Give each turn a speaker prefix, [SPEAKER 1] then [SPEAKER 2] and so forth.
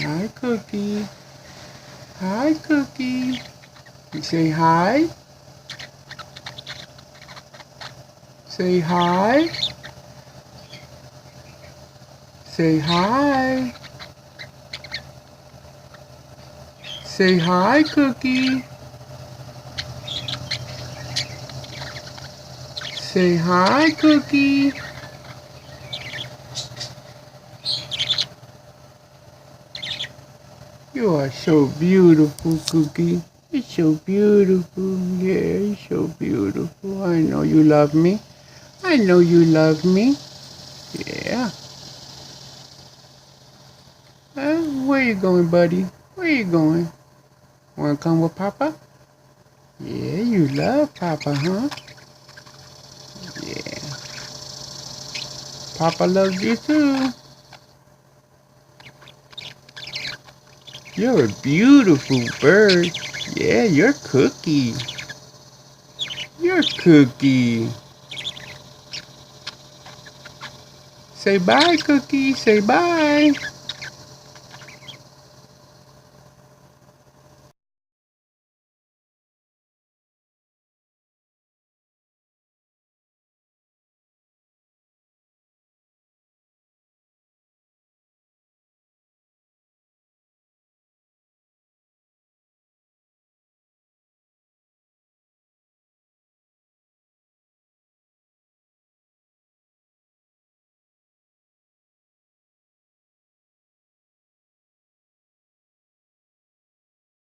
[SPEAKER 1] Hi, Cookie. Hi, Cookie. You say hi. Say hi. Say hi. Say hi, Cookie. Say hi, Cookie. You are so beautiful, Cookie. You're so beautiful. Yeah, you're so beautiful. I know you love me. I know you love me. Yeah. Where you going, buddy? Where you going? Wanna come with Papa? Yeah, you love Papa, huh? Yeah. Papa loves you too. You're a beautiful bird. Yeah, you're Cookie. You're Cookie. Say bye, Cookie. Say bye.